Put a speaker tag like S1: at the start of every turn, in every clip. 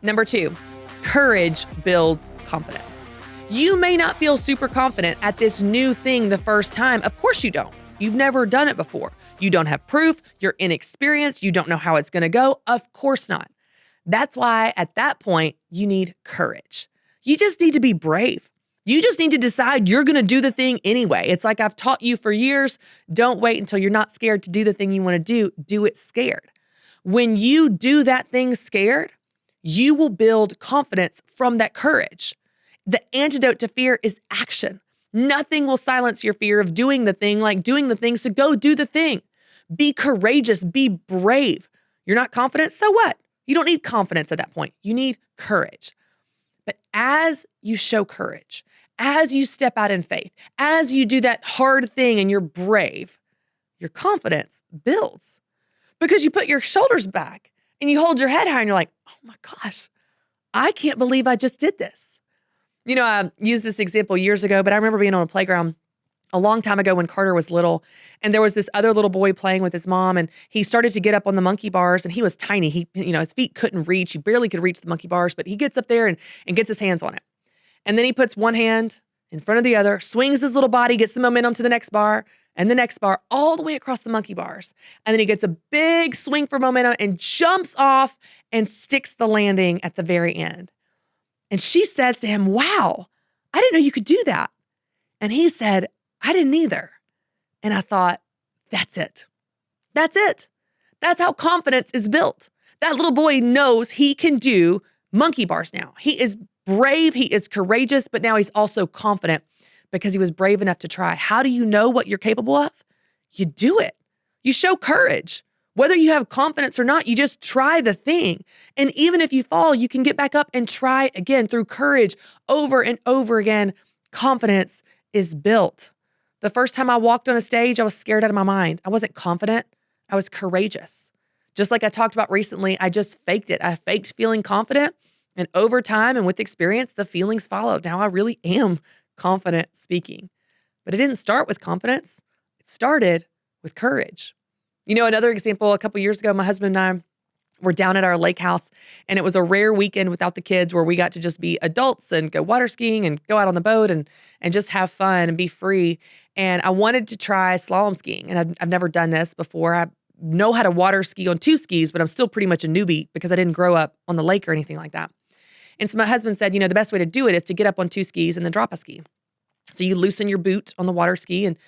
S1: Number 2, courage builds confidence. You may not feel super confident at this new thing the first time. Of course you don't. You've never done it before. You don't have proof. You're inexperienced. You don't know how it's going to go. Of course not. That's why at that point, you need courage. You just need to be brave. You just need to decide you're going to do the thing anyway. It's like I've taught you for years. Don't wait until you're not scared to do the thing you want to do. Do it scared. When you do that thing scared, you will build confidence from that courage. The antidote to fear is action. Nothing will silence your fear of doing the thing like doing the thing, so go do the thing. Be courageous, be brave. You're not confident, so what? You don't need confidence at that point. You need courage. But as you show courage, as you step out in faith, as you do that hard thing and you're brave, your confidence builds because you put your shoulders back and you hold your head high and you're like, oh my gosh, I can't believe I just did this. You know, I used this example years ago, but I remember being on a playground a long time ago when Carter was little, and there was this other little boy playing with his mom, and he started to get up on the monkey bars, and he was tiny. His feet couldn't reach. He barely could reach the monkey bars, but he gets up there and gets his hands on it. And then he puts one hand in front of the other, swings his little body, gets the momentum to the next bar, and the next bar, all the way across the monkey bars. And then he gets a big swing for momentum and jumps off and sticks the landing at the very end. And she says to him, wow, I didn't know you could do that. And he said, I didn't either. And I thought, that's it. That's it. That's how confidence is built. That little boy knows he can do monkey bars now. He is brave. He is courageous, but now he's also confident because he was brave enough to try. How do you know what you're capable of? You do it. You show courage. Whether you have confidence or not, you just try the thing. And even if you fall, you can get back up and try again through courage over and over again. Confidence is built. The first time I walked on a stage, I was scared out of my mind. I wasn't confident. I was courageous. Just like I talked about recently, I just faked it. I faked feeling confident. And over time and with experience, the feelings followed. Now I really am confident speaking. But it didn't start with confidence. It started with courage. You know, another example, a couple years ago, my husband and I were down at our lake house, and it was a rare weekend without the kids where we got to just be adults and go water skiing and go out on the boat and just have fun and be free. And I wanted to try slalom skiing, and I've never done this before. I know how to water ski on 2 skis, but I'm still pretty much a newbie because I didn't grow up on the lake or anything like that. And so my husband said, you know, the best way to do it is to get up on 2 skis and then drop a ski. So you loosen your boot on the water ski and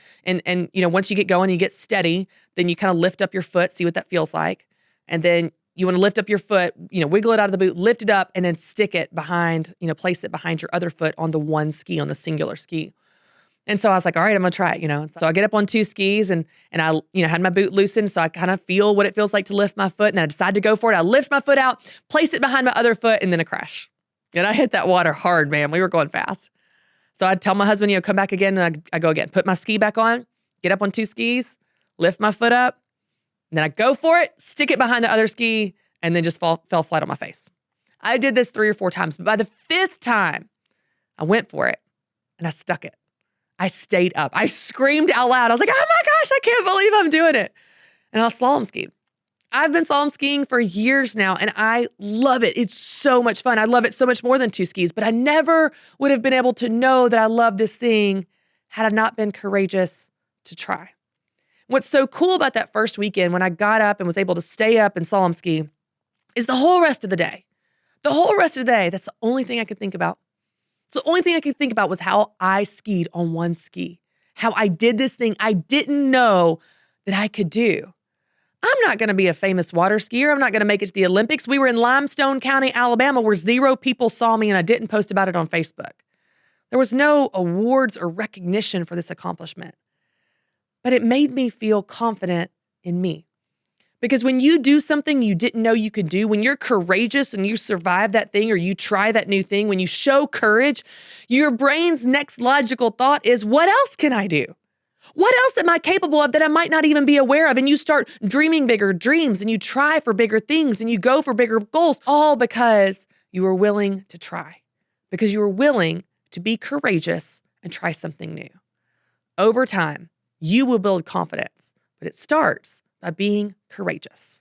S1: you know, once you get going, you get steady, then you kind of lift up your foot, see what that feels like. And then you want to lift up your foot, you know, wiggle it out of the boot, lift it up, and then stick it behind, you know, place it behind your other foot on the one ski, on the singular ski. And so I was like, all right, I'm going to try it, you know. So I get up on 2 skis and I, you know, had my boot loosened. So I kind of feel what it feels like to lift my foot. And then I decide to go for it. I lift my foot out, place it behind my other foot, and then a crash. And I hit that water hard, man. We were going fast. So I'd tell my husband, you know, come back again, and I go again, put my ski back on, get up on 2 skis, lift my foot up, and then I go for it, stick it behind the other ski, and then just fell flat on my face. I did this 3 or 4 times, but by the 5th time, I went for it, and I stuck it. I stayed up. I screamed out loud. I was like, oh my gosh, I can't believe I'm doing it. And I slalom skied. I've been slalom skiing for years now, and I love it. It's so much fun. I love it so much more than 2 skis, but I never would have been able to know that I love this thing had I not been courageous to try. What's so cool about that first weekend when I got up and was able to stay up and slalom ski is the whole rest of the day. The whole rest of the day, that's the only thing I could think about. So the only thing I could think about was how I skied on 1 ski, how I did this thing I didn't know that I could do. I'm not going to be a famous water skier. I'm not going to make it to the Olympics. We were in Limestone County, Alabama, where 0 people saw me, and I didn't post about it on Facebook. There was no awards or recognition for this accomplishment. But it made me feel confident in me. Because when you do something you didn't know you could do, when you're courageous and you survive that thing or you try that new thing, when you show courage, your brain's next logical thought is, what else can I do? What else am I capable of that I might not even be aware of? And you start dreaming bigger dreams and you try for bigger things and you go for bigger goals, all because you were willing to try, because you were willing to be courageous and try something new. Over time, you will build confidence, but it starts by being courageous.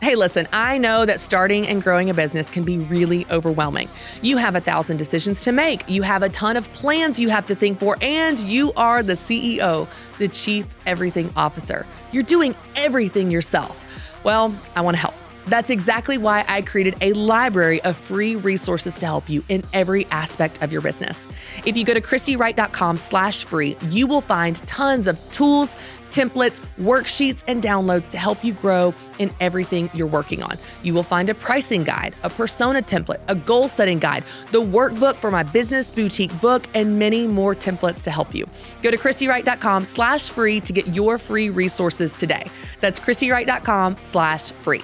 S1: Hey, listen, I know that starting and growing a business can be really overwhelming. You have 1,000 decisions to make. You have a ton of plans you have to think for, and you are the CEO, the Chief Everything Officer. You're doing everything yourself. Well, I want to help. That's exactly why I created a library of free resources to help you in every aspect of your business. If you go to ChristyWright.com/free, you will find tons of tools, templates, worksheets, and downloads to help you grow in everything you're working on. You will find a pricing guide, a persona template, a goal-setting guide, the workbook for my business boutique book, and many more templates to help you. Go to ChristyWright.com/free to get your free resources today. That's ChristyWright.com/free.